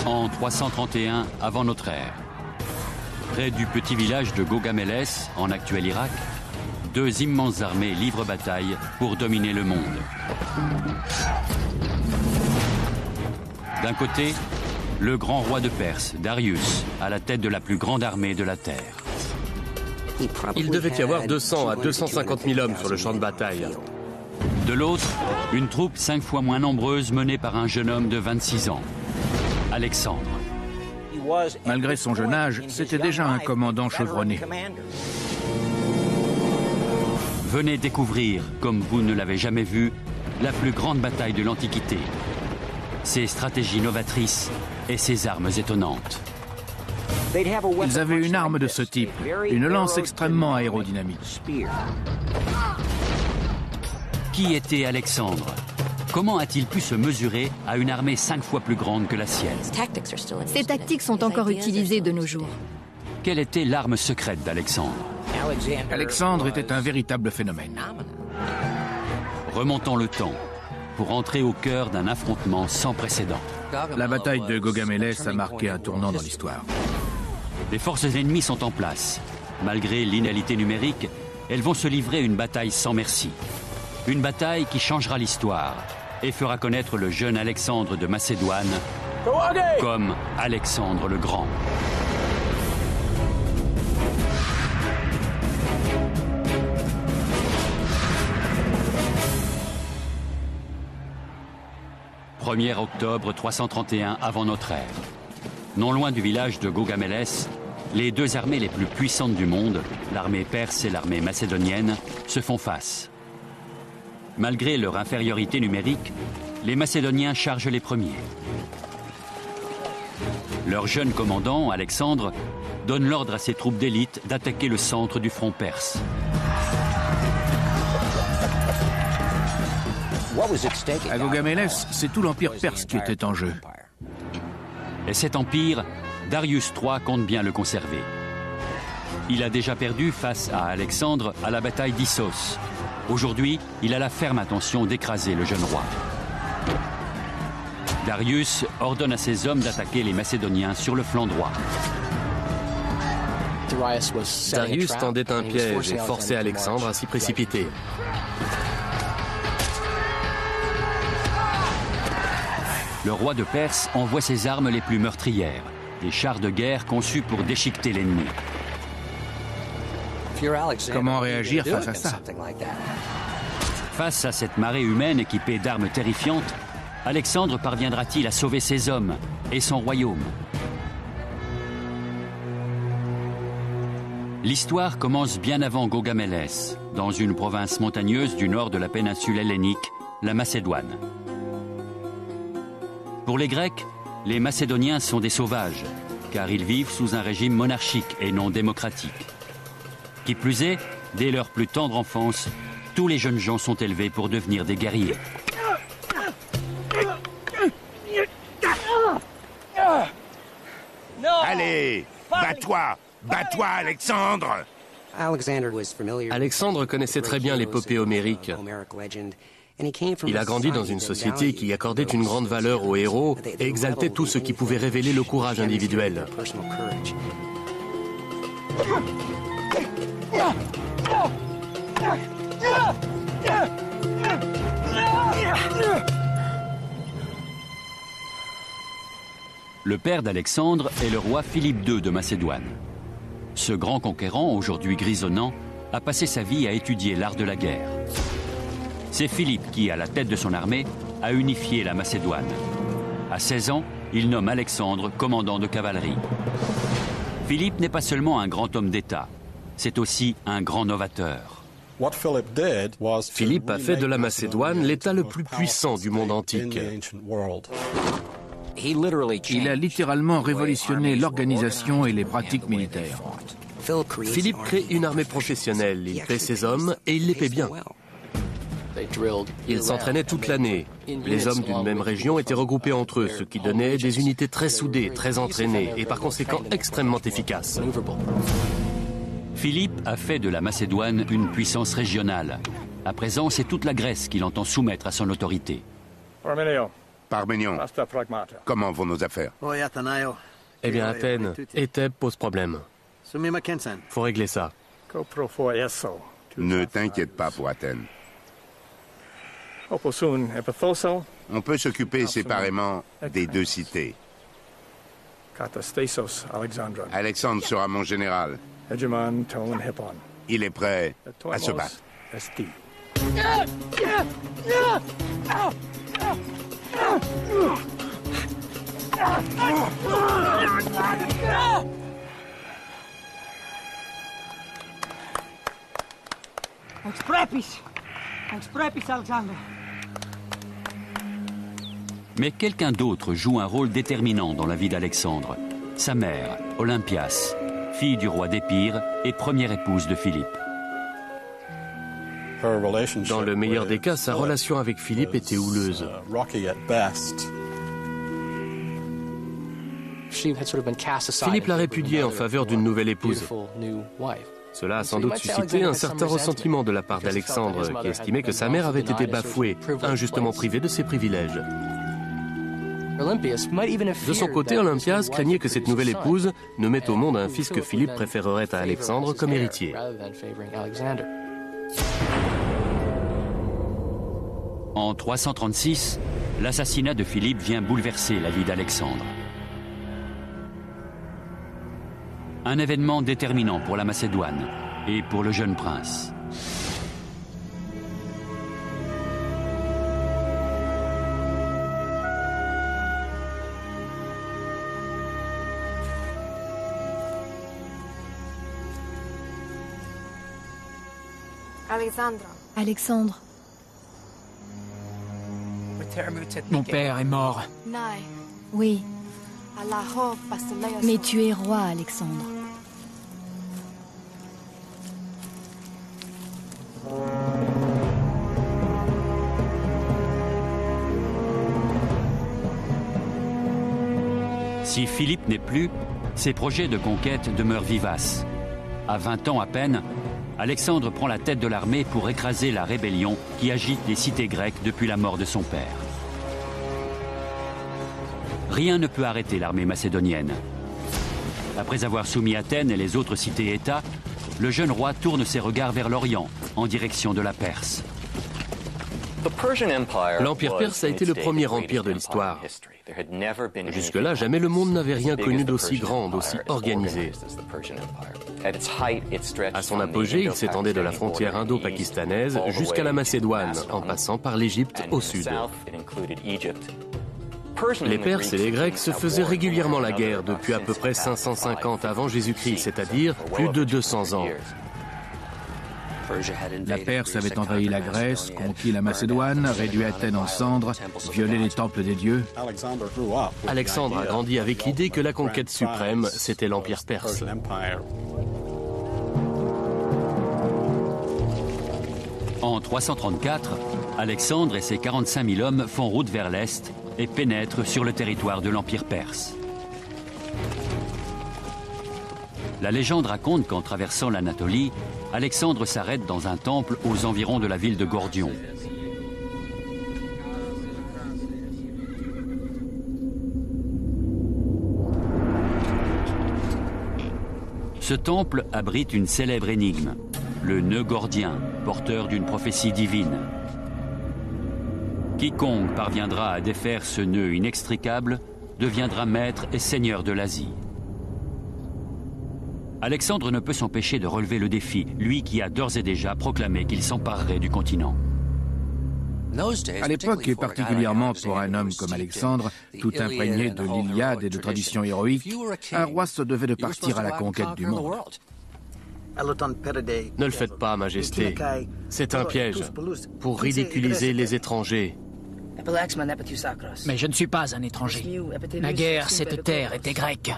En 331 avant notre ère, près du petit village de Gaugamélès, en actuel Irak, deux immenses armées livrent bataille pour dominer le monde. D'un côté, le grand roi de Perse, Darius, à la tête de la plus grande armée de la Terre. Il devait y avoir 200 à 250 000 hommes sur le champ de bataille. De l'autre, une troupe 5 fois moins nombreuse menée par un jeune homme de 26 ans, Alexandre. Malgré son jeune âge, c'était déjà un commandant chevronné. Venez découvrir, comme vous ne l'avez jamais vu, la plus grande bataille de l'Antiquité. Ses stratégies novatrices et ses armes étonnantes. Ils avaient une arme de ce type, une lance extrêmement aérodynamique. Qui était Alexandre? Comment a-t-il pu se mesurer à une armée 5 fois plus grande que la sienne? Ces tactiques sont encore utilisées de nos jours. Quelle était l'arme secrète d'Alexandre? Alexandre était un véritable phénomène. Remontons le temps pour entrer au cœur d'un affrontement sans précédent. La bataille de Gaugamélès a marqué un tournant dans l'histoire. Les forces ennemies sont en place. Malgré l'inégalité numérique, elles vont se livrer une bataille sans merci. Une bataille qui changera l'histoire et fera connaître le jeune Alexandre de Macédoine comme Alexandre le Grand. « 1er octobre 331 avant notre ère. Non loin du village de Gaugamélès, les deux armées les plus puissantes du monde, l'armée perse et l'armée macédonienne, se font face. Malgré leur infériorité numérique, les Macédoniens chargent les premiers. Leur jeune commandant, Alexandre, donne l'ordre à ses troupes d'élite d'attaquer le centre du front perse. À Gaugamélès, c'est tout l'empire perse qui était en jeu. Et cet empire, Darius III compte bien le conserver. Il a déjà perdu face à Alexandre à la bataille d'Issos. Aujourd'hui, il a la ferme intention d'écraser le jeune roi. Darius ordonne à ses hommes d'attaquer les Macédoniens sur le flanc droit. Darius tendait un piège et forçait Alexandre à s'y précipiter. Le roi de Perse envoie ses armes les plus meurtrières, des chars de guerre conçus pour déchiqueter l'ennemi. Comment réagir face à ça? Face à cette marée humaine équipée d'armes terrifiantes, Alexandre parviendra-t-il à sauver ses hommes et son royaume? L'histoire commence bien avant Gaugamélès, dans une province montagneuse du nord de la péninsule hellénique, la Macédoine. Pour les Grecs, les Macédoniens sont des sauvages, car ils vivent sous un régime monarchique et non démocratique. Qui plus est, dès leur plus tendre enfance, tous les jeunes gens sont élevés pour devenir des guerriers. Allez, bats-toi! Bats-toi, Alexandre! Alexandre connaissait très bien l'épopée homérique. Il a grandi dans une société qui accordait une grande valeur aux héros et exaltait tout ce qui pouvait révéler le courage individuel. Le père d'Alexandre est le roi Philippe II de Macédoine. Ce grand conquérant, aujourd'hui grisonnant, a passé sa vie à étudier l'art de la guerre. C'est Philippe qui, à la tête de son armée, a unifié la Macédoine. À 16 ans, il nomme Alexandre commandant de cavalerie. Philippe n'est pas seulement un grand homme d'État, c'est aussi un grand novateur. Philippe a fait de la Macédoine l'État le plus puissant du monde antique. Il a littéralement révolutionné l'organisation et les pratiques militaires. Philippe crée une armée professionnelle, il paie ses hommes et il les paie bien. Ils s'entraînaient toute l'année. Les hommes d'une même région étaient regroupés entre eux, ce qui donnait des unités très soudées, très entraînées et par conséquent extrêmement efficaces. Philippe a fait de la Macédoine une puissance régionale. À présent, c'est toute la Grèce qu'il entend soumettre à son autorité. Parménion, comment vont nos affaires? Eh bien, Athènes et Thèbes posent problème. Faut régler ça. Ne t'inquiète pas pour Athènes. On peut s'occuper séparément des deux cités. Alexandre sera mon général. Il est prêt à se battre. Mais quelqu'un d'autre joue un rôle déterminant dans la vie d'Alexandre. Sa mère, Olympias, fille du roi d'Épire et première épouse de Philippe. Dans le meilleur des cas, sa relation avec Philippe était houleuse. Philippe l'a répudiée en faveur d'une nouvelle épouse. Cela a sans doute suscité un certain ressentiment de la part d'Alexandre, qui estimait que sa mère avait été bafouée, injustement privée de ses privilèges. De son côté, Olympias craignait que cette nouvelle épouse ne mette au monde un fils que Philippe préférerait à Alexandre comme héritier. En 336, l'assassinat de Philippe vient bouleverser la vie d'Alexandre. Un événement déterminant pour la Macédoine et pour le jeune prince. Alexandre, Mon père est mort. oui. Mais tu es roi, Alexandre. Si Philippe n'est plus, ses projets de conquête demeurent vivaces. À 20 ans à peine, Alexandre prend la tête de l'armée pour écraser la rébellion qui agite les cités grecques depuis la mort de son père. Rien ne peut arrêter l'armée macédonienne. Après avoir soumis Athènes et les autres cités-États, le jeune roi tourne ses regards vers l'Orient, en direction de la Perse. L'Empire perse a été le premier empire de l'histoire. Jusque-là, jamais le monde n'avait rien connu d'aussi grand, d'aussi organisé. À son apogée, il s'étendait de la frontière indo-pakistanaise jusqu'à la Macédoine, en passant par l'Égypte au sud. Les Perses et les Grecs se faisaient régulièrement la guerre depuis à peu près 550 avant Jésus-Christ, c'est-à-dire plus de 200 ans. La Perse avait envahi la Grèce, conquis la Macédoine, réduit Athènes en cendres, violé les temples des dieux. Alexandre a grandi avec l'idée que la conquête suprême, c'était l'Empire perse. En 334, Alexandre et ses 45 000 hommes font route vers l'Est et pénètrent sur le territoire de l'Empire perse. La légende raconte qu'en traversant l'Anatolie, Alexandre s'arrête dans un temple aux environs de la ville de Gordion. Ce temple abrite une célèbre énigme, le nœud gordien, porteur d'une prophétie divine. Quiconque parviendra à défaire ce nœud inextricable deviendra maître et seigneur de l'Asie. Alexandre ne peut s'empêcher de relever le défi, lui qui a d'ores et déjà proclamé qu'il s'emparerait du continent. À l'époque, et particulièrement pour un homme comme Alexandre, tout imprégné de l'Iliade et de traditions héroïques, un roi se devait de partir à la conquête du monde. Ne le faites pas, Majesté. C'est un piège pour ridiculiser les étrangers. Mais je ne suis pas un étranger. Naguère, cette terre était grecque.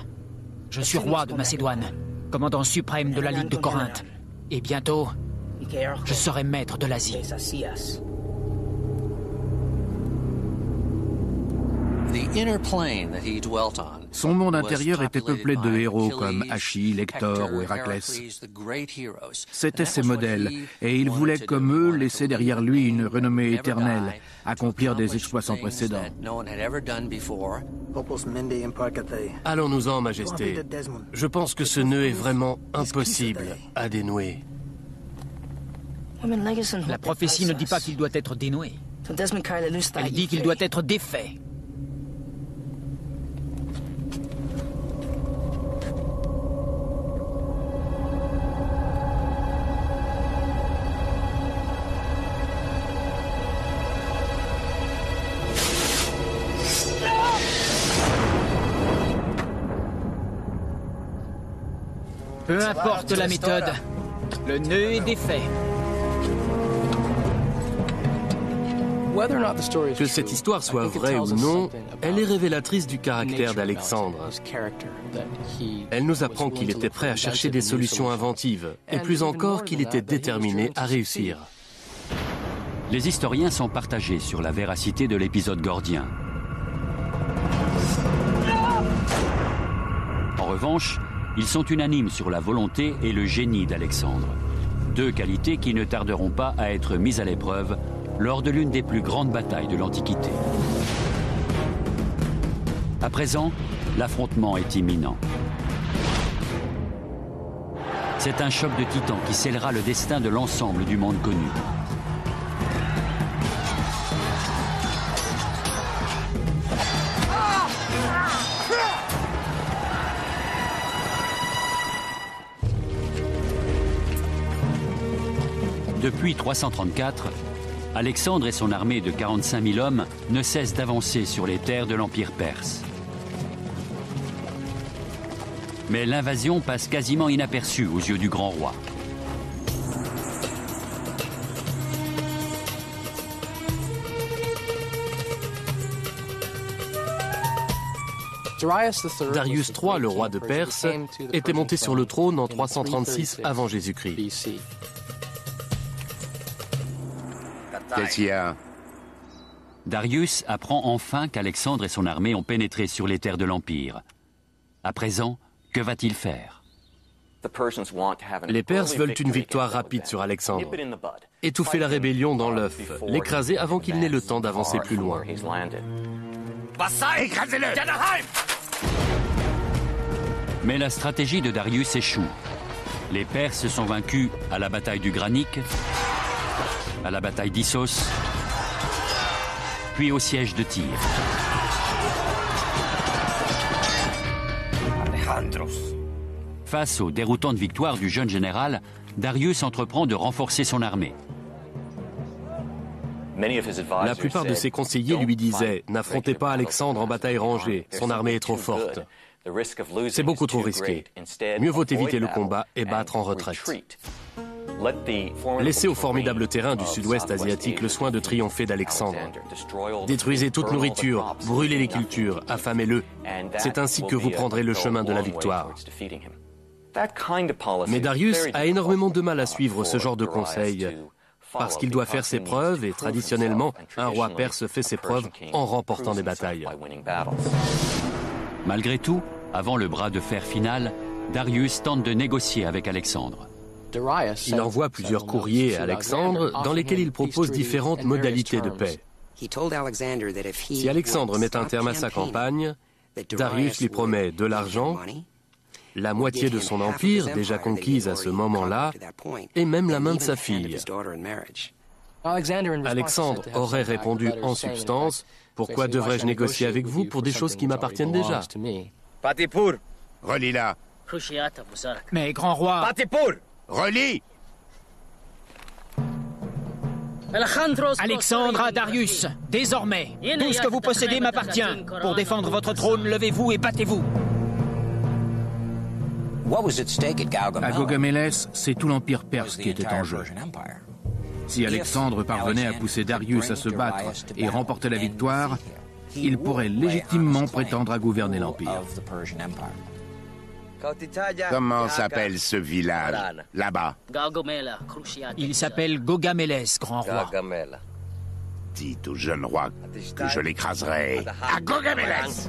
Je suis roi de Macédoine, commandant suprême de la Ligue de Corinthe. Et bientôt, je serai maître de l'Asie. Son monde intérieur était peuplé de héros comme Achille, Hector ou Héraclès. C'étaient ses modèles, et il voulait, comme eux, laisser derrière lui une renommée éternelle, accomplir des exploits sans précédent. Allons-nous-en, Majesté. Je pense que ce nœud est vraiment impossible à dénouer. La prophétie ne dit pas qu'il doit être dénoué. Elle dit qu'il doit être défait. Peu importe la méthode, le nœud est défait. Que cette histoire soit vraie ou non, elle est révélatrice du caractère d'Alexandre. Elle nous apprend qu'il était prêt à chercher des solutions inventives, et plus encore qu'il était déterminé à réussir. Les historiens sont partagés sur la véracité de l'épisode gordien. En revanche, ils sont unanimes sur la volonté et le génie d'Alexandre. Deux qualités qui ne tarderont pas à être mises à l'épreuve lors de l'une des plus grandes batailles de l'Antiquité. À présent, l'affrontement est imminent. C'est un choc de titans qui scellera le destin de l'ensemble du monde connu. Depuis 334, Alexandre et son armée de 45 000 hommes ne cessent d'avancer sur les terres de l'Empire perse. Mais l'invasion passe quasiment inaperçue aux yeux du grand roi. Darius III, le roi de Perse, était monté sur le trône en 336 avant Jésus-Christ. Qu'est-ce qu'il y a? Darius apprend enfin qu'Alexandre et son armée ont pénétré sur les terres de l'Empire. À présent, que va-t-il faire? Les Perses veulent une victoire rapide sur Alexandre. Étouffer la rébellion dans l'œuf, l'écraser avant qu'il n'ait le temps d'avancer plus loin. Écrasez-le! Mais la stratégie de Darius échoue. Les Perses sont vaincus à la bataille du Granique, à la bataille d'Issos, puis au siège de Tyr. Face aux déroutantes victoires du jeune général, Darius entreprend de renforcer son armée. La plupart de ses conseillers lui disaient « N'affrontez pas Alexandre en bataille rangée, son armée est trop forte. C'est beaucoup trop risqué. Mieux vaut éviter le combat et battre en retraite. » Laissez au formidable terrain du sud-ouest asiatique le soin de triompher d'Alexandre. Détruisez toute nourriture, brûlez les cultures, affamez-le. C'est ainsi que vous prendrez le chemin de la victoire. Mais Darius a énormément de mal à suivre ce genre de conseils, parce qu'il doit faire ses preuves et traditionnellement, un roi perse fait ses preuves en remportant des batailles. Malgré tout, avant le bras de fer final, Darius tente de négocier avec Alexandre. Il envoie plusieurs courriers à Alexandre dans lesquels il propose différentes modalités de paix. Si Alexandre met un terme à sa campagne, Darius lui promet de l'argent, la moitié de son empire, déjà conquise à ce moment-là, et même la main de sa fille. Alexandre aurait répondu en substance « Pourquoi devrais-je négocier avec vous pour des choses qui m'appartiennent déjà ?» Relis-la. Mais grand roi... Relis! Alexandre à Darius, désormais, tout ce que vous possédez m'appartient. Pour défendre votre trône, levez-vous et battez-vous. À Gaugamélès, c'est tout l'Empire perse qui était en jeu. Si Alexandre parvenait à pousser Darius à se battre et remporter la victoire, il pourrait légitimement prétendre à gouverner l'Empire. Comment s'appelle ce village, là-bas? Il s'appelle Gaugamélès, grand roi. Dites au jeune roi que je l'écraserai à Gaugamélès.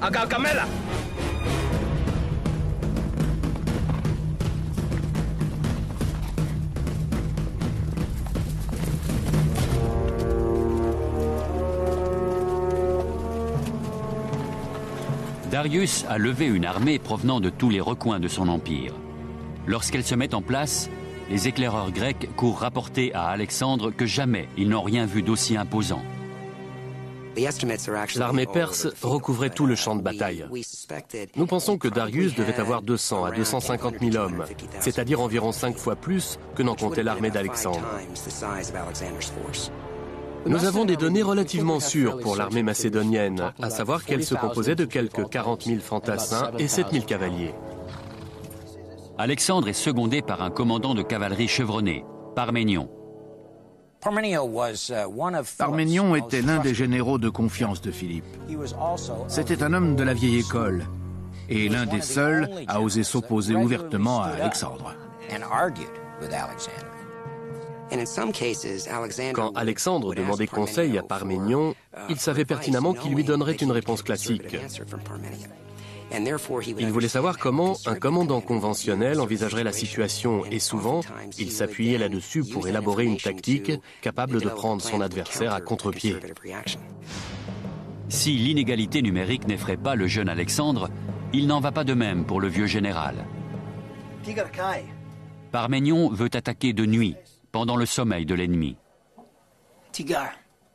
Darius a levé une armée provenant de tous les recoins de son empire. Lorsqu'elle se met en place, les éclaireurs grecs courent rapporter à Alexandre que jamais ils n'ont rien vu d'aussi imposant. L'armée perse recouvrait tout le champ de bataille. Nous pensons que Darius devait avoir 200 à 250 000 hommes, c'est-à-dire environ 5 fois plus que n'en comptait l'armée d'Alexandre. Nous avons des données relativement sûres pour l'armée macédonienne, à savoir qu'elle se composait de quelques 40 000 fantassins et 7 000 cavaliers. Alexandre est secondé par un commandant de cavalerie chevronné, Parménion. Parménion était l'un des généraux de confiance de Philippe. C'était un homme de la vieille école et l'un des seuls à oser s'opposer ouvertement à Alexandre. Quand Alexandre demandait conseil à Parménion, il savait pertinemment qu'il lui donnerait une réponse classique. Il voulait savoir comment un commandant conventionnel envisagerait la situation et souvent, il s'appuyait là-dessus pour élaborer une tactique capable de prendre son adversaire à contre-pied. Si l'inégalité numérique n'effraie pas le jeune Alexandre, il n'en va pas de même pour le vieux général. Parménion veut attaquer de nuit, pendant le sommeil de l'ennemi.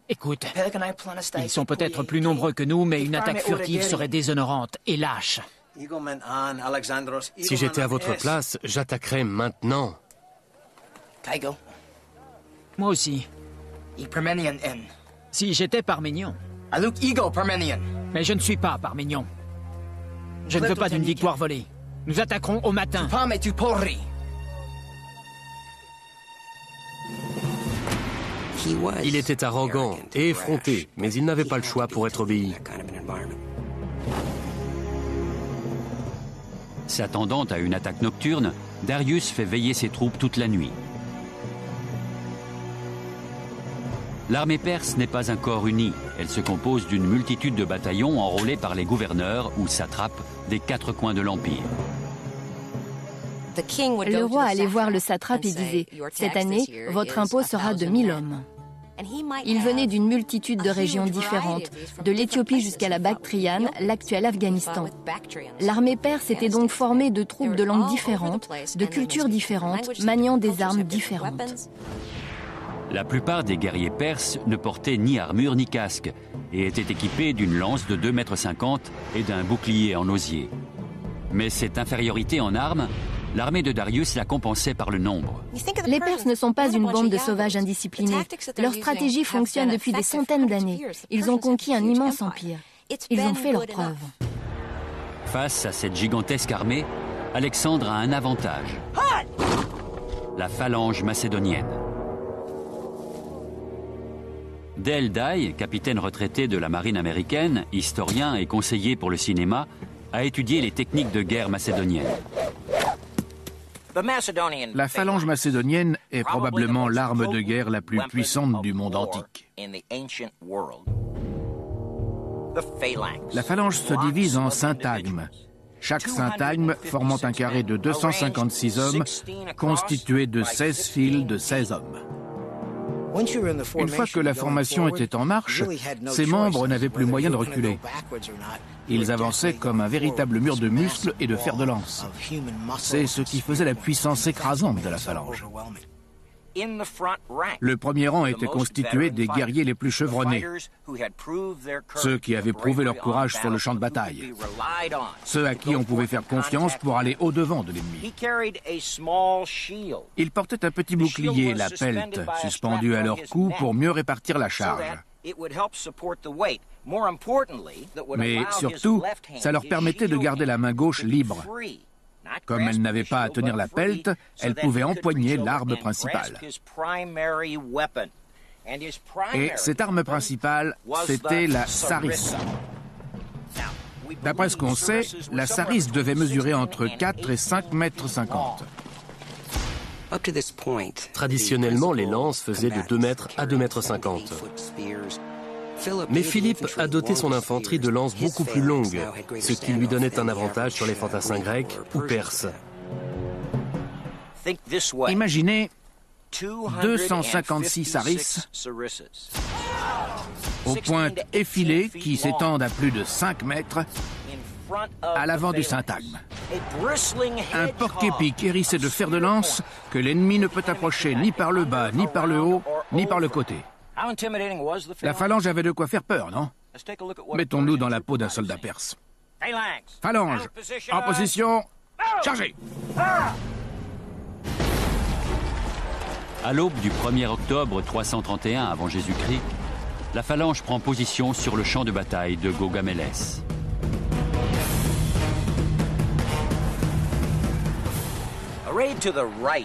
Écoute, ils sont peut-être plus nombreux que nous, mais une attaque furtive serait déshonorante et lâche. Si j'étais à votre place, j'attaquerais maintenant. Moi aussi. Si j'étais Parménion. Mais je ne suis pas Parménion. Je ne veux pas d'une victoire volée. Nous attaquerons au matin. Il était arrogant et effronté, mais il n'avait pas le choix pour être obéi. S'attendant à une attaque nocturne, Darius fait veiller ses troupes toute la nuit. L'armée perse n'est pas un corps uni. Elle se compose d'une multitude de bataillons enrôlés par les gouverneurs ou satrapes des 4 coins de l'Empire. Le roi allait voir le satrape et disait « Cette année, votre impôt sera de 1000 hommes ». Il venait d'une multitude de régions différentes, de l'Éthiopie jusqu'à la Bactriane, l'actuel Afghanistan. L'armée perse était donc formée de troupes de langues différentes, de cultures différentes, maniant des armes différentes. La plupart des guerriers perses ne portaient ni armure ni casque et étaient équipés d'une lance de 2,50 m et d'un bouclier en osier. Mais cette infériorité en armes, l'armée de Darius la compensait par le nombre. Les Perses ne sont pas une bande de sauvages indisciplinés. Leur stratégie fonctionne depuis des centaines d'années. Ils ont conquis un immense empire. Ils ont fait leurs preuves. Face à cette gigantesque armée, Alexandre a un avantage. La phalange macédonienne. Dale Dye, capitaine retraité de la marine américaine, historien et conseiller pour le cinéma, a étudié les techniques de guerre macédoniennes. La phalange macédonienne est probablement l'arme de guerre la plus puissante du monde antique. La phalange se divise en syntagmes. Chaque syntagme formant un carré de 256 hommes, constitué de 16 files de 16 hommes. Une fois que la formation était en marche, ses membres n'avaient plus moyen de reculer. Ils avançaient comme un véritable mur de muscles et de fer de lance. C'est ce qui faisait la puissance écrasante de la phalange. Le premier rang était constitué des guerriers les plus chevronnés, ceux qui avaient prouvé leur courage sur le champ de bataille, ceux à qui on pouvait faire confiance pour aller au-devant de l'ennemi. Ils portaient un petit bouclier, la pelte, suspendu à leur cou pour mieux répartir la charge. Mais surtout, ça leur permettait de garder la main gauche libre. Comme elle n'avait pas à tenir la pelte, elle pouvait empoigner l'arme principale. Et cette arme principale, c'était la sarisse. D'après ce qu'on sait, la sarisse devait mesurer entre 4 et 5,50 m. Traditionnellement, les lances faisaient de 2 mètres à 2,50 m. Mais Philippe a doté son infanterie de lances beaucoup plus longues, ce qui lui donnait un avantage sur les fantassins grecs ou perses. Imaginez 256 harisses aux pointes effilées qui s'étendent à plus de 5 mètres à l'avant du syntagme. Un porc-épic hérissé de fer de lance que l'ennemi ne peut approcher ni par le bas, ni par le haut, ni par le côté. La phalange avait de quoi faire peur, non? Mettons-nous dans la peau d'un soldat perse. Phalange, en position, chargez! À l'aube du 1er octobre 331 avant Jésus-Christ, la phalange prend position sur le champ de bataille de Gaugamélès.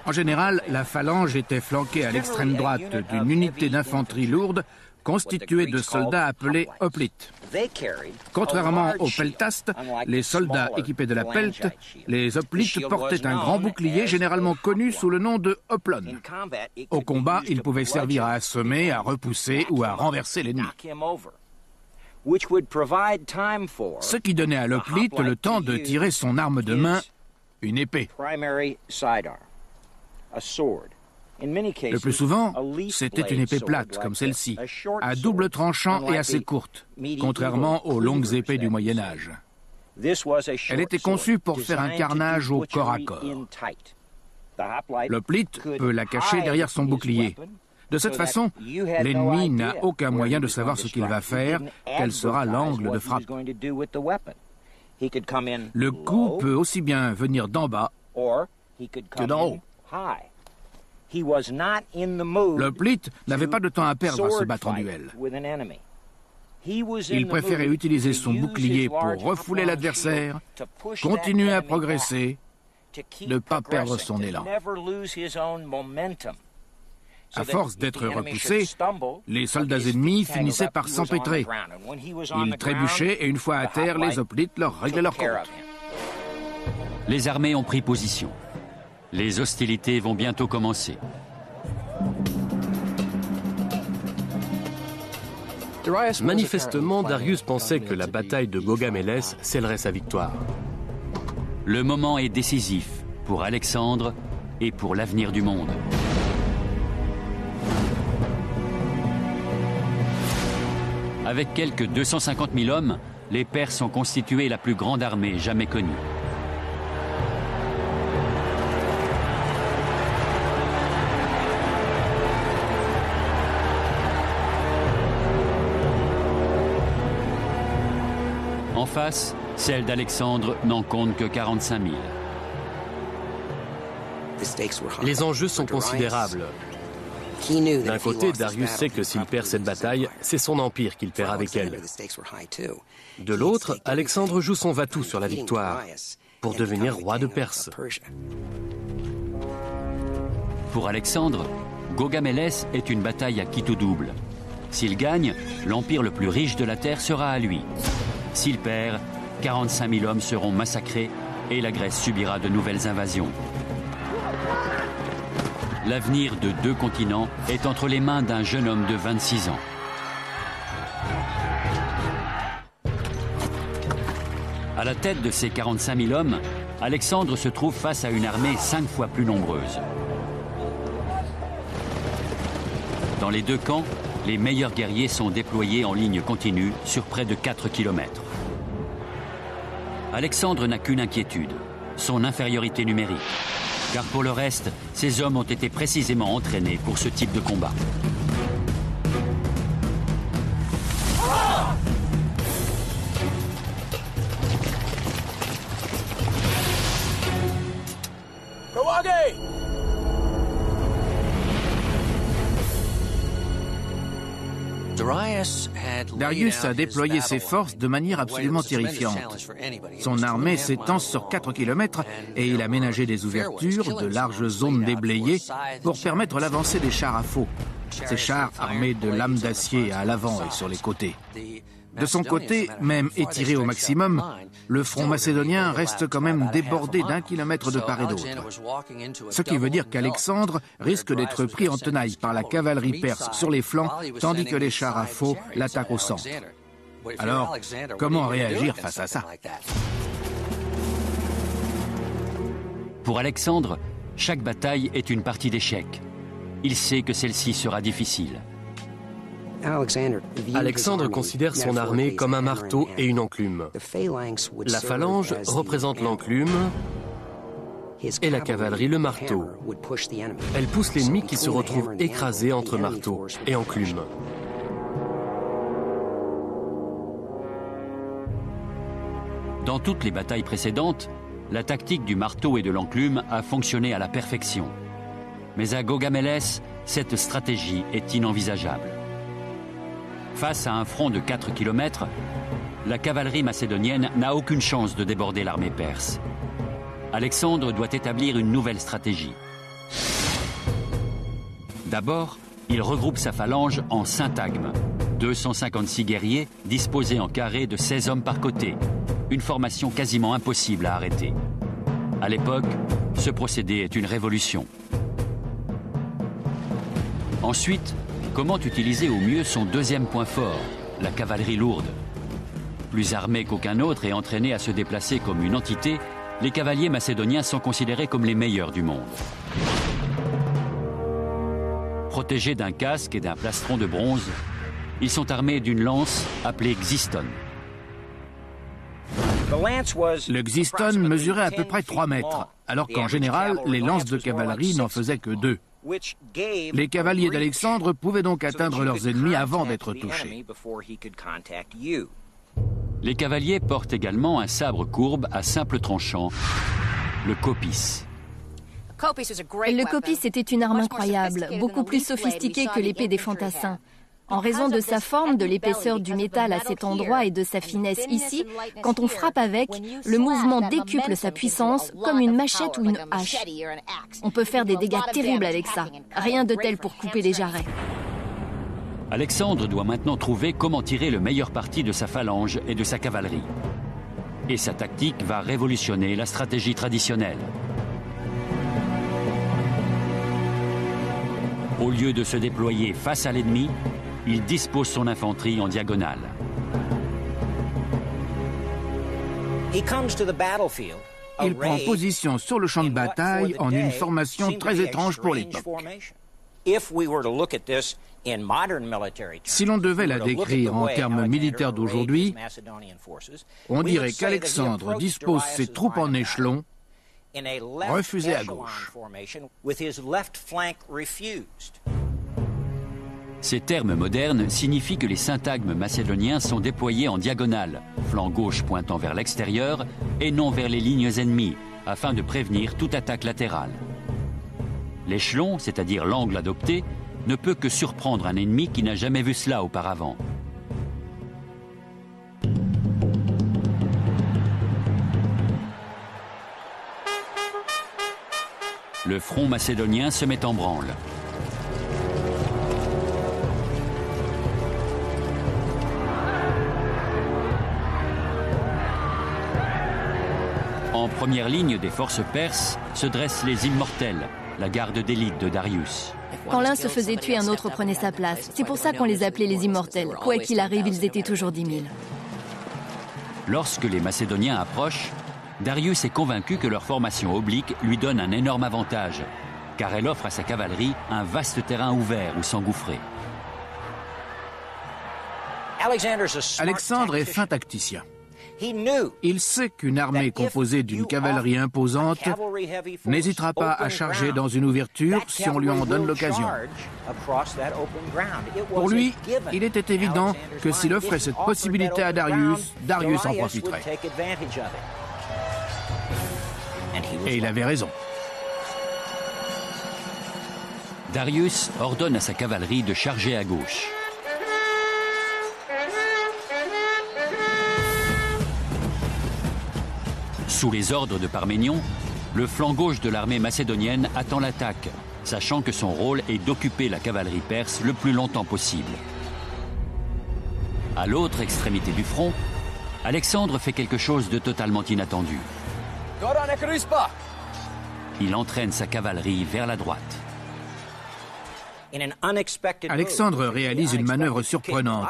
En général, la phalange était flanquée à l'extrême droite d'une unité d'infanterie lourde constituée de soldats appelés hoplites. Contrairement aux peltastes, les soldats équipés de la pelte, les hoplites portaient un grand bouclier généralement connu sous le nom de hoplon. Au combat, ils pouvaient servir à assommer, à repousser ou à renverser l'ennemi. Ce qui donnait à l'hoplite le temps de tirer son arme de main, une épée. Le plus souvent, c'était une épée plate, comme celle-ci, à double tranchant et assez courte, contrairement aux longues épées du Moyen-Âge. Elle était conçue pour faire un carnage au corps à corps. L'hoplite peut la cacher derrière son bouclier. De cette façon, l'ennemi n'a aucun moyen de savoir ce qu'il va faire, quel sera l'angle de frappe. Le coup peut aussi bien venir d'en bas que d'en haut. L'hoplite n'avait pas de temps à perdre à se battre en duel. Il préférait utiliser son bouclier pour refouler l'adversaire, continuer à progresser, ne pas perdre son élan. À force d'être repoussés, les soldats ennemis finissaient par s'empêtrer. Ils trébuchaient et une fois à terre, les hoplites leur réglaient leur compte. Les armées ont pris position. Les hostilités vont bientôt commencer. Manifestement, Darius pensait que la bataille de Gaugamélès scellerait sa victoire. Le moment est décisif pour Alexandre et pour l'avenir du monde. Avec quelques 250 000 hommes, les Perses ont constitué la plus grande armée jamais connue. En face, celle d'Alexandre n'en compte que 45 000. Les enjeux sont considérables. D'un côté, Darius sait que s'il perd cette bataille, c'est son empire qu'il perd avec elle. De l'autre, Alexandre joue son va-tout sur la victoire pour devenir roi de Perse. Pour Alexandre, Gaugamélès est une bataille à quitte ou double. S'il gagne, l'empire le plus riche de la terre sera à lui. S'il perd, 45 000 hommes seront massacrés et la Grèce subira de nouvelles invasions. L'avenir de 2 continents est entre les mains d'un jeune homme de 26 ans. À la tête de ces 45 000 hommes, Alexandre se trouve face à une armée 5 fois plus nombreuse. Dans les 2 camps, les meilleurs guerriers sont déployés en ligne continue sur près de 4 km. Alexandre n'a qu'une inquiétude, son infériorité numérique. Car pour le reste, ces hommes ont été précisément entraînés pour ce type de combat. Darius a déployé ses forces de manière absolument terrifiante. Son armée s'étend sur 4 km et il a ménagé des ouvertures, de larges zones déblayées pour permettre l'avancée des chars à faux. Ces chars armés de lames d'acier à l'avant et sur les côtés. De son côté, même étiré au maximum, le front macédonien reste quand même débordé d'1 kilomètre de part et d'autre. Ce qui veut dire qu'Alexandre risque d'être pris en tenaille par la cavalerie perse sur les flancs, tandis que les chars à faux l'attaquent au centre. Alors, comment réagir face à ça? Pour Alexandre, chaque bataille est une partie d'échecs. Il sait que celle-ci sera difficile. Alexandre considère son armée comme un marteau et une enclume. La phalange représente l'enclume et la cavalerie le marteau. Elle pousse l'ennemi qui se retrouve écrasé entre marteau et enclume. Dans toutes les batailles précédentes, la tactique du marteau et de l'enclume a fonctionné à la perfection. Mais à Gaugamélès, cette stratégie est inenvisageable. Face à un front de 4 km, la cavalerie macédonienne n'a aucune chance de déborder l'armée perse. Alexandre doit établir une nouvelle stratégie. D'abord, il regroupe sa phalange en syntagme, 256 guerriers disposés en carré de 16 hommes par côté, une formation quasiment impossible à arrêter. À l'époque, ce procédé est une révolution. Ensuite, comment utiliser au mieux son deuxième point fort, la cavalerie lourde? Plus armés qu'aucun autre et entraînés à se déplacer comme une entité, les cavaliers macédoniens sont considérés comme les meilleurs du monde. Protégés d'un casque et d'un plastron de bronze, ils sont armés d'une lance appelée Xyston. Le Xyston mesurait à peu près 3 mètres, alors qu'en général, les lances de cavalerie n'en faisaient que 2. Les cavaliers d'Alexandre pouvaient donc atteindre leurs ennemis avant d'être touchés. Les cavaliers portent également un sabre courbe à simple tranchant, le kopis. Le kopis était une arme incroyable, beaucoup plus sophistiquée que l'épée des fantassins. En raison de sa forme, de l'épaisseur du métal à cet endroit et de sa finesse ici, quand on frappe avec, le mouvement décuple sa puissance comme une machette ou une hache. On peut faire des dégâts terribles avec ça. Rien de tel pour couper les jarrets. Alexandre doit maintenant trouver comment tirer le meilleur parti de sa phalange et de sa cavalerie. Et sa tactique va révolutionner la stratégie traditionnelle. Au lieu de se déployer face à l'ennemi, il dispose son infanterie en diagonale. Il prend position sur le champ de bataille en une formation très étrange pour l'époque. Si l'on devait la décrire en termes militaires d'aujourd'hui, on dirait qu'Alexandre dispose ses troupes en échelon, refusées à gauche. Ces termes modernes signifient que les syntagmes macédoniens sont déployés en diagonale, flanc gauche pointant vers l'extérieur et non vers les lignes ennemies, afin de prévenir toute attaque latérale. L'échelon, c'est-à-dire l'angle adopté, ne peut que surprendre un ennemi qui n'a jamais vu cela auparavant. Le front macédonien se met en branle. En première ligne des forces perses se dressent les Immortels, la garde d'élite de Darius. Quand l'un se faisait tuer, un autre prenait sa place. C'est pour ça qu'on les appelait les Immortels. Quoi qu'il arrive, ils étaient toujours 10 000. Lorsque les Macédoniens approchent, Darius est convaincu que leur formation oblique lui donne un énorme avantage, car elle offre à sa cavalerie un vaste terrain ouvert où s'engouffrer. Alexandre est fin tacticien. Il sait qu'une armée composée d'une cavalerie imposante n'hésitera pas à charger dans une ouverture si on lui en donne l'occasion. Pour lui, il était évident que s'il offrait cette possibilité à Darius, Darius en profiterait. Et il avait raison. Darius ordonne à sa cavalerie de charger à gauche. Sous les ordres de Parménion, le flanc gauche de l'armée macédonienne attend l'attaque, sachant que son rôle est d'occuper la cavalerie perse le plus longtemps possible. À l'autre extrémité du front, Alexandre fait quelque chose de totalement inattendu. Il entraîne sa cavalerie vers la droite. Alexandre réalise une manœuvre surprenante,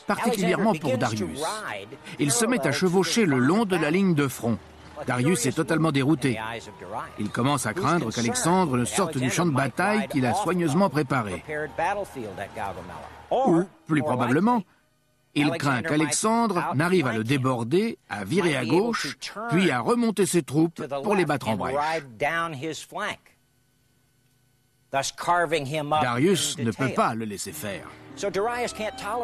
particulièrement pour Darius. Il se met à chevaucher le long de la ligne de front. Darius est totalement dérouté. Il commence à craindre qu'Alexandre ne sorte du champ de bataille qu'il a soigneusement préparé. Ou, plus probablement, il craint qu'Alexandre n'arrive à le déborder, à virer à gauche, puis à remonter ses troupes pour les battre en brèche. Darius ne peut pas le laisser faire.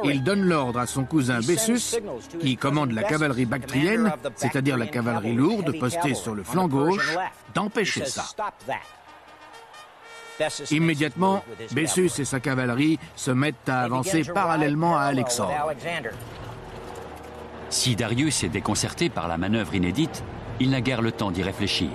Il donne l'ordre à son cousin Bessus, qui commande la cavalerie bactrienne, c'est-à-dire la cavalerie lourde postée sur le flanc gauche, d'empêcher ça. Immédiatement, Bessus et sa cavalerie se mettent à avancer parallèlement à Alexandre. Si Darius est déconcerté par la manœuvre inédite, il n'a guère le temps d'y réfléchir.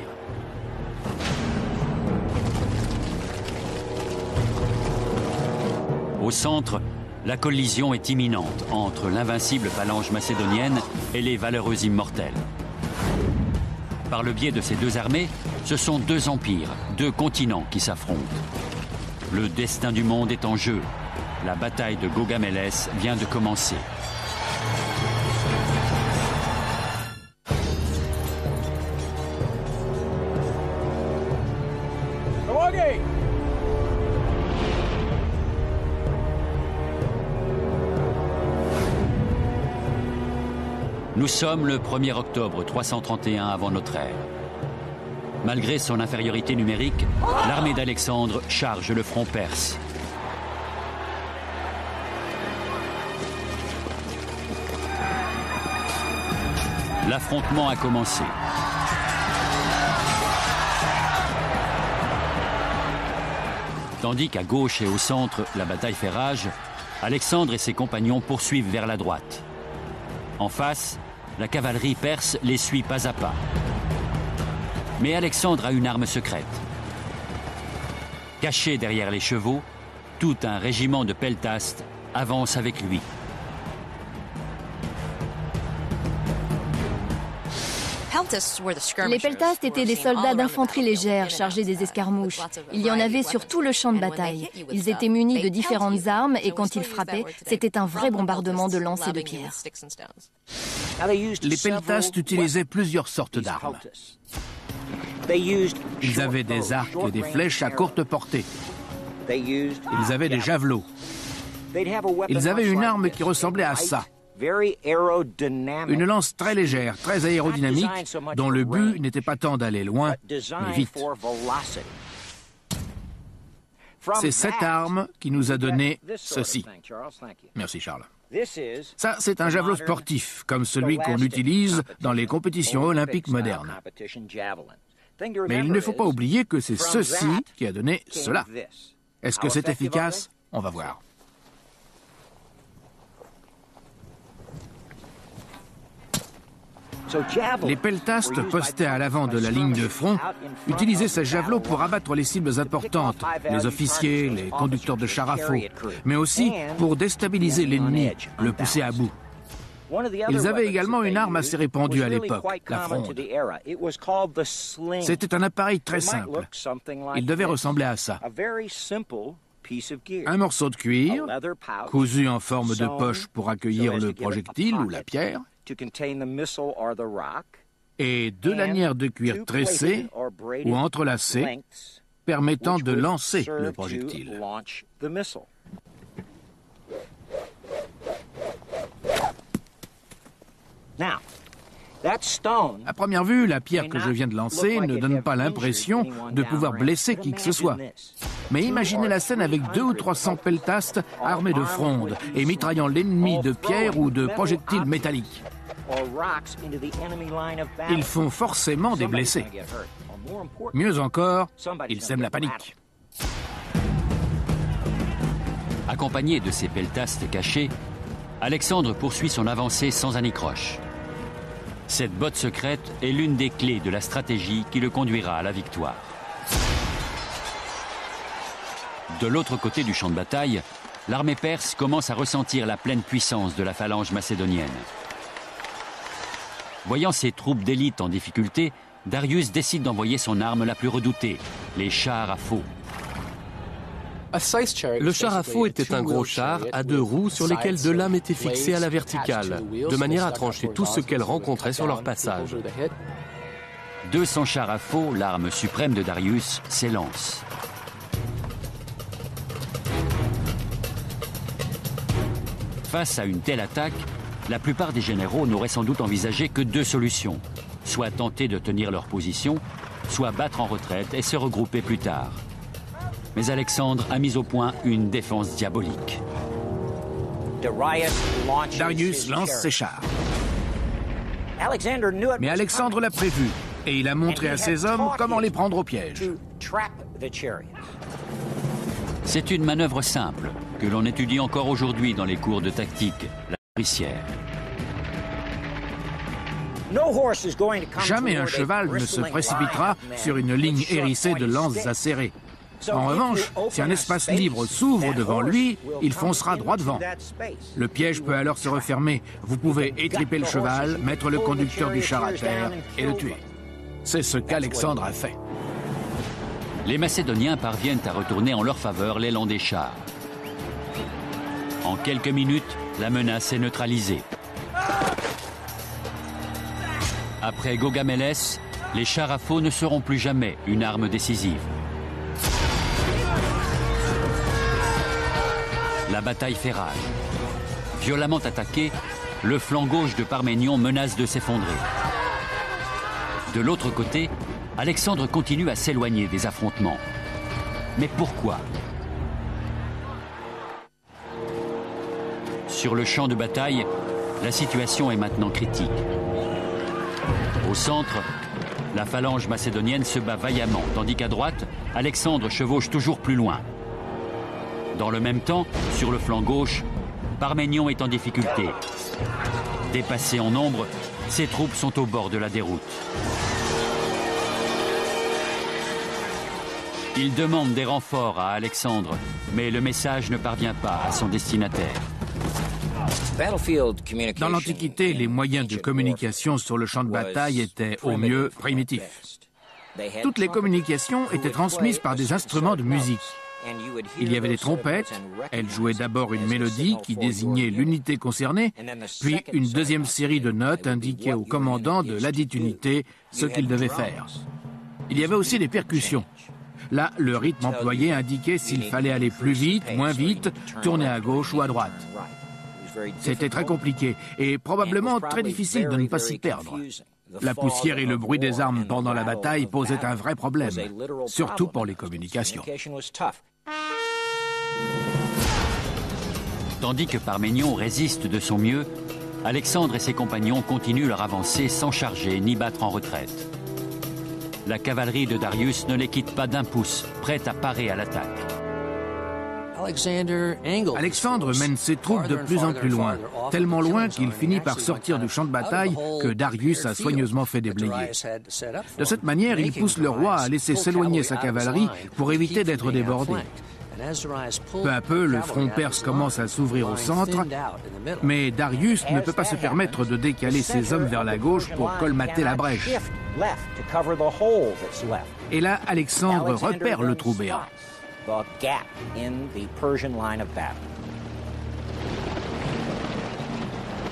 Au centre, la collision est imminente entre l'invincible phalange macédonienne et les valeureux immortels. Par le biais de ces deux armées, ce sont deux empires, deux continents qui s'affrontent. Le destin du monde est en jeu. La bataille de Gaugamélès vient de commencer. Nous sommes le 1er octobre 331 avant notre ère. Malgré son infériorité numérique, l'armée d'Alexandre charge le front perse. L'affrontement a commencé. Tandis qu'à gauche et au centre, la bataille fait rage, Alexandre et ses compagnons poursuivent vers la droite. En face, la cavalerie perse les suit pas à pas. Mais Alexandre a une arme secrète. Caché derrière les chevaux, tout un régiment de peltastes avance avec lui. Les peltastes étaient des soldats d'infanterie légère chargés des escarmouches. Il y en avait sur tout le champ de bataille. Ils étaient munis de différentes armes et quand ils frappaient, c'était un vrai bombardement de lances et de pierres. Les peltastes utilisaient plusieurs sortes d'armes. Ils avaient des arcs et des flèches à courte portée. Ils avaient des javelots. Ils avaient une arme qui ressemblait à ça. Une lance très légère, très aérodynamique, dont le but n'était pas tant d'aller loin, mais vite. C'est cette arme qui nous a donné ceci. Merci, Charles. Ça, c'est un javelot sportif, comme celui qu'on utilise dans les compétitions olympiques modernes. Mais il ne faut pas oublier que c'est ceci qui a donné cela. Est-ce que c'est efficace? On va voir. Les peltastes postés à l'avant de la ligne de front utilisaient ces javelots pour abattre les cibles importantes, les officiers, les conducteurs de chars à faux, mais aussi pour déstabiliser l'ennemi, le pousser à bout. Ils avaient également une arme assez répandue à l'époque, la fronde. C'était un appareil très simple. Il devait ressembler à ça. Un morceau de cuir, cousu en forme de poche pour accueillir le projectile ou la pierre, et deux lanières de cuir tressées ou entrelacées permettant de lancer le projectile. À première vue, la pierre que je viens de lancer ne donne pas l'impression de pouvoir blesser qui que ce soit. Mais imaginez la scène avec 200 ou 300 peltastes armés de frondes et mitraillant l'ennemi de pierres ou de projectiles métalliques. Ils font forcément des blessés. Mieux encore, ils sèment la panique. Accompagné de ces peltastes cachés, Alexandre poursuit son avancée sans anicroche. Cette botte secrète est l'une des clés de la stratégie qui le conduira à la victoire. De l'autre côté du champ de bataille, l'armée perse commence à ressentir la pleine puissance de la phalange macédonienne. Voyant ses troupes d'élite en difficulté, Darius décide d'envoyer son arme la plus redoutée, les chars à faux. Le char à faux était un gros char à 2 roues sur lesquelles 2 lames étaient fixées à la verticale, de manière à trancher tout ce qu'elles rencontraient sur leur passage. 200 chars à faux, l'arme suprême de Darius, s'élancent. Face à une telle attaque, la plupart des généraux n'auraient sans doute envisagé que 2 solutions. Soit tenter de tenir leur position, soit battre en retraite et se regrouper plus tard. Mais Alexandre a mis au point une défense diabolique. Darius lance ses chars. Mais Alexandre l'a prévu et il a montré à ses hommes comment les prendre au piège. C'est une manœuvre simple que l'on étudie encore aujourd'hui dans les cours de tactique, la nourricière. Jamais un cheval ne se précipitera sur une ligne hérissée de lances acérées. En revanche, si un espace libre s'ouvre devant lui, il foncera droit devant. Le piège peut alors se refermer. Vous pouvez étriper le cheval, mettre le conducteur du char à terre et le tuer. C'est ce qu'Alexandre a fait. Les Macédoniens parviennent à retourner en leur faveur l'élan des chars. En quelques minutes, la menace est neutralisée. Après Gaugamélès, les chars à faux ne seront plus jamais une arme décisive. La bataille fait rage. Violemment attaqué, le flanc gauche de Parménion menace de s'effondrer. De l'autre côté, Alexandre continue à s'éloigner des affrontements. Mais pourquoi? Sur le champ de bataille, la situation est maintenant critique. Au centre, la phalange macédonienne se bat vaillamment, tandis qu'à droite, Alexandre chevauche toujours plus loin. Dans le même temps, sur le flanc gauche, Parménion est en difficulté. Dépassé en nombre, ses troupes sont au bord de la déroute. Il demande des renforts à Alexandre, mais le message ne parvient pas à son destinataire. Dans l'Antiquité, les moyens de communication sur le champ de bataille étaient au mieux primitifs. Toutes les communications étaient transmises par des instruments de musique. Il y avait des trompettes, elles jouaient d'abord une mélodie qui désignait l'unité concernée, puis une deuxième série de notes indiquait au commandant de ladite unité ce qu'il devait faire. Il y avait aussi des percussions. Là, le rythme employé indiquait s'il fallait aller plus vite, moins vite, tourner à gauche ou à droite. C'était très compliqué et probablement très difficile de ne pas s'y perdre. La poussière et le bruit des armes pendant la bataille posaient un vrai problème, surtout pour les communications. Tandis que Parménion résiste de son mieux, Alexandre et ses compagnons continuent leur avancée sans charger ni battre en retraite. La cavalerie de Darius ne les quitte pas d'un pouce, prête à parer à l'attaque. Alexandre mène ses troupes de plus en plus loin, tellement loin qu'il finit par sortir du champ de bataille que Darius a soigneusement fait déblayer. De cette manière, il pousse le roi à laisser s'éloigner sa cavalerie pour éviter d'être débordé. Peu à peu, le front perse commence à s'ouvrir au centre, mais Darius ne peut pas se permettre de décaler ses hommes vers la gauche pour colmater la brèche. Et là, Alexandre repère le trou béant.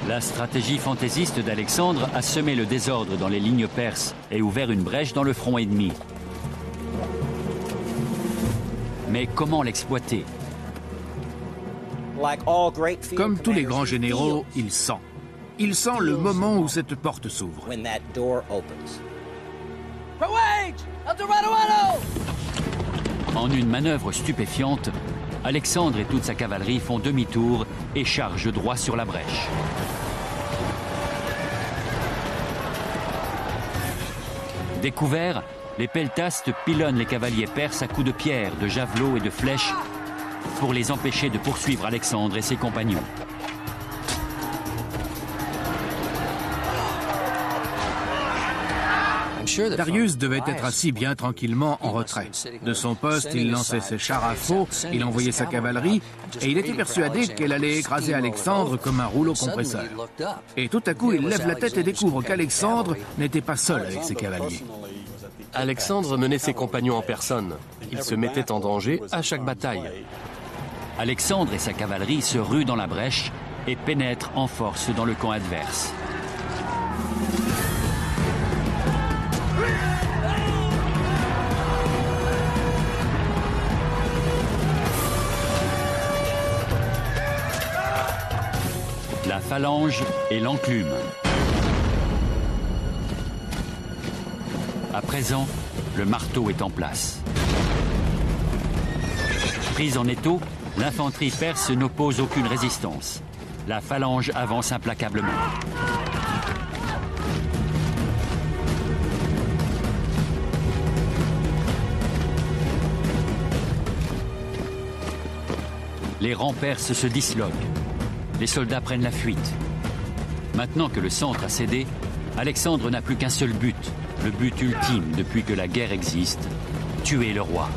La stratégie fantaisiste d'Alexandre a semé le désordre dans les lignes perses et ouvert une brèche dans le front ennemi. Mais comment l'exploiter? Comme tous les grands généraux, il sent. Il sent le moment où cette porte s'ouvre. En une manœuvre stupéfiante, Alexandre et toute sa cavalerie font demi-tour et chargent droit sur la brèche. Découverts, les peltastes pilonnent les cavaliers perses à coups de pierre, de javelots et de flèches pour les empêcher de poursuivre Alexandre et ses compagnons. Darius devait être assis bien tranquillement en retrait. De son poste, il lançait ses chars à faux, il envoyait sa cavalerie, et il était persuadé qu'elle allait écraser Alexandre comme un rouleau compresseur. Et tout à coup, il lève la tête et découvre qu'Alexandre n'était pas seul avec ses cavaliers. Alexandre menait ses compagnons en personne. Il se mettait en danger à chaque bataille. Alexandre et sa cavalerie se ruent dans la brèche et pénètrent en force dans le camp adverse. La phalange et l'enclume. À présent, le marteau est en place. Prise en étau, l'infanterie perse n'oppose aucune résistance. La phalange avance implacablement. Les rangs perses se disloquent. Les soldats prennent la fuite. Maintenant que le centre a cédé, Alexandre n'a plus qu'un seul but, le but ultime depuis que la guerre existe, tuer le roi.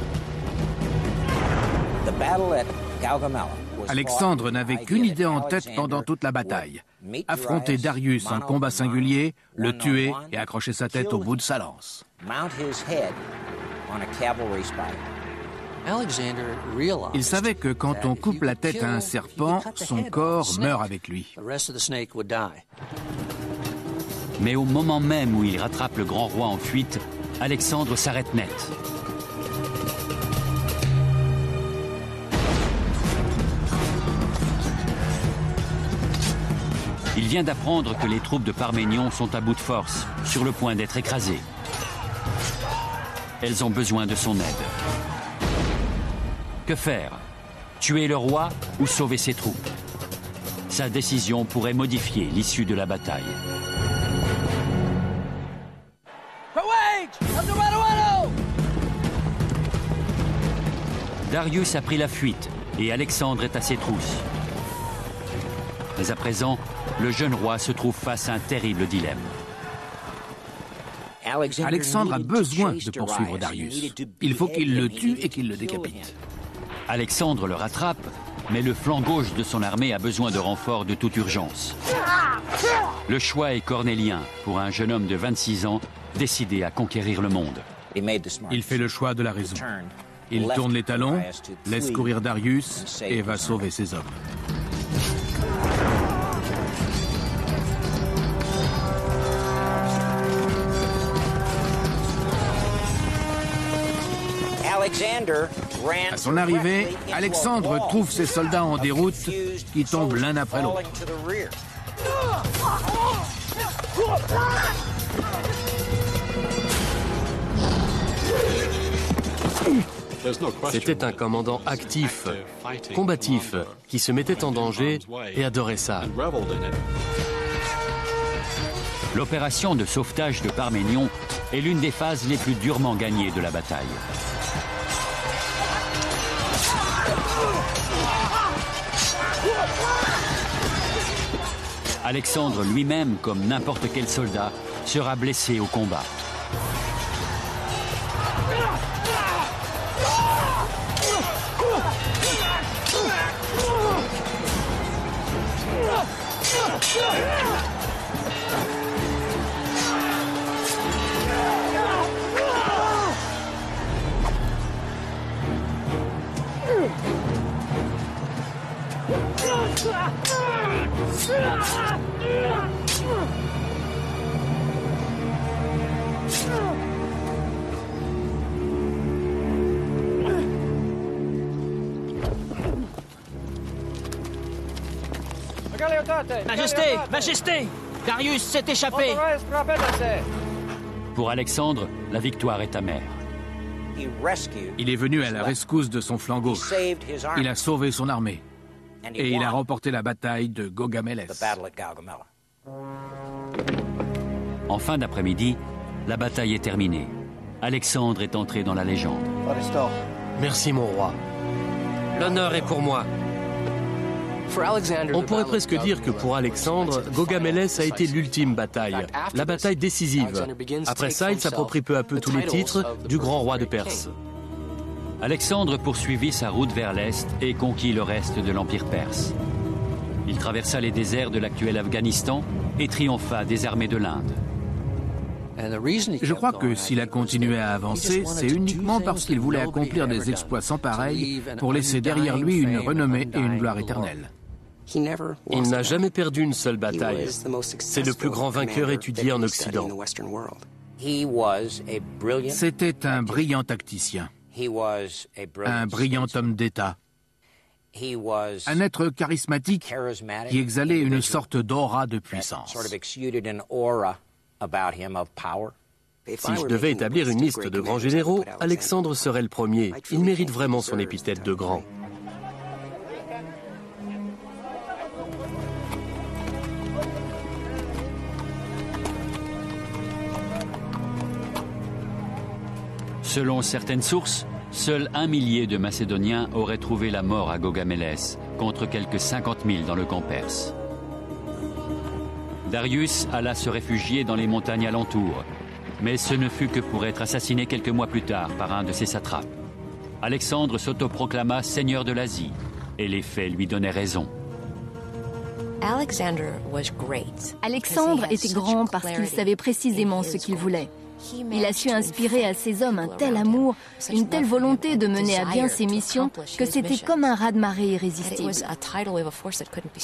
Alexandre n'avait qu'une idée en tête pendant toute la bataille. Affronter Darius en combat singulier, le tuer et accrocher sa tête au bout de sa lance. Il savait que quand on coupe la tête à un serpent, son corps meurt avec lui. Mais au moment même où il rattrape le grand roi en fuite, Alexandre s'arrête net. Il vient d'apprendre que les troupes de Parménion sont à bout de force, sur le point d'être écrasées. Elles ont besoin de son aide. Que faire? Tuer le roi ou sauver ses troupes? Sa décision pourrait modifier l'issue de la bataille. Darius a pris la fuite et Alexandre est à ses trousses. Mais à présent, le jeune roi se trouve face à un terrible dilemme. Alexandre a besoin de poursuivre Darius. Il faut qu'il le tue et qu'il le décapite. Alexandre le rattrape, mais le flanc gauche de son armée a besoin de renforts de toute urgence. Le choix est cornélien pour un jeune homme de 26 ans décidé à conquérir le monde. Il fait le choix de la raison. Il tourne les talons, laisse courir Darius et va sauver ses hommes. À son arrivée, Alexandre trouve ses soldats en déroute qui tombent l'un après l'autre. C'était un commandant actif, combatif, qui se mettait en danger et adorait ça. L'opération de sauvetage de Parménion est l'une des phases les plus durement gagnées de la bataille. Alexandre lui-même, comme n'importe quel soldat, sera blessé au combat. Majesté, Majesté, Darius s'est échappé. Pour Alexandre, la victoire est amère. Il est venu à la rescousse de son flanc gauche. Il a sauvé son armée. Et il a remporté la bataille de Gaugamélès. En fin d'après-midi, la bataille est terminée. Alexandre est entré dans la légende. Merci mon roi. L'honneur est pour moi. On pourrait presque dire que pour Alexandre, Gaugamélès a été l'ultime bataille, la bataille décisive. Après ça, il s'approprie peu à peu tous les titres du grand roi de Perse. Alexandre poursuivit sa route vers l'Est et conquit le reste de l'Empire perse. Il traversa les déserts de l'actuel Afghanistan et triompha des armées de l'Inde. Je crois que s'il a continué à avancer, c'est uniquement parce qu'il voulait accomplir des exploits sans pareil pour laisser derrière lui une renommée et une gloire éternelle. Il n'a jamais perdu une seule bataille. C'est le plus grand vainqueur étudié en Occident. C'était un brillant tacticien, un brillant homme d'État, un être charismatique qui exhalait une sorte d'aura de puissance. Si je devais établir une liste de grands généraux, Alexandre serait le premier. Il mérite vraiment son épithète de grand. Selon certaines sources, seul 1 millier de Macédoniens auraient trouvé la mort à Gaugamélès, contre quelques 50 000 dans le camp perse. Darius alla se réfugier dans les montagnes alentours, mais ce ne fut que pour être assassiné quelques mois plus tard par un de ses satrapes. Alexandre s'autoproclama seigneur de l'Asie, et les faits lui donnaient raison. Alexandre était grand parce qu'il savait précisément ce qu'il voulait. Il a su inspirer à ses hommes un tel amour, une telle volonté de mener à bien ses missions que c'était comme un raz-de-marée irrésistible.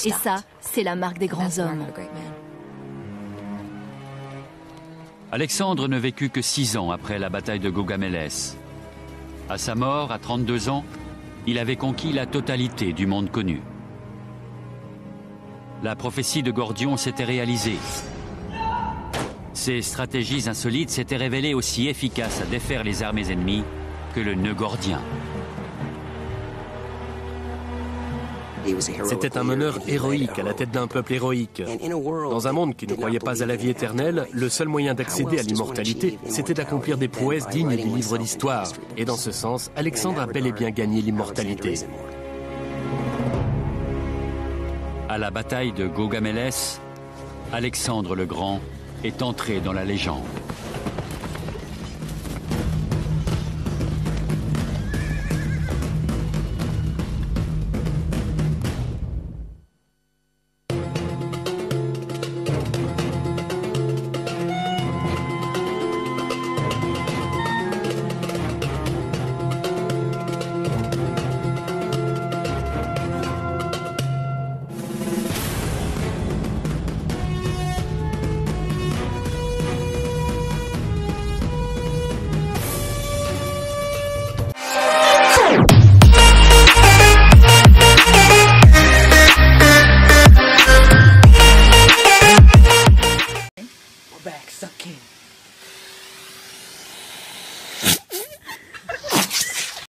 Et ça, c'est la marque des grands hommes. Alexandre ne vécut que 6 ans après la bataille de Gaugamélès. À sa mort, à 32 ans, il avait conquis la totalité du monde connu. La prophétie de Gordion s'était réalisée. Ses stratégies insolites s'étaient révélées aussi efficaces à défaire les armées ennemies que le nœud gordien. C'était un meneur héroïque à la tête d'un peuple héroïque. Dans un monde qui ne croyait pas à la vie éternelle, le seul moyen d'accéder à l'immortalité, c'était d'accomplir des prouesses dignes des livres d'histoire. Et dans ce sens, Alexandre a bel et bien gagné l'immortalité. À la bataille de Gaugamélès, Alexandre le Grand est entré dans la légende.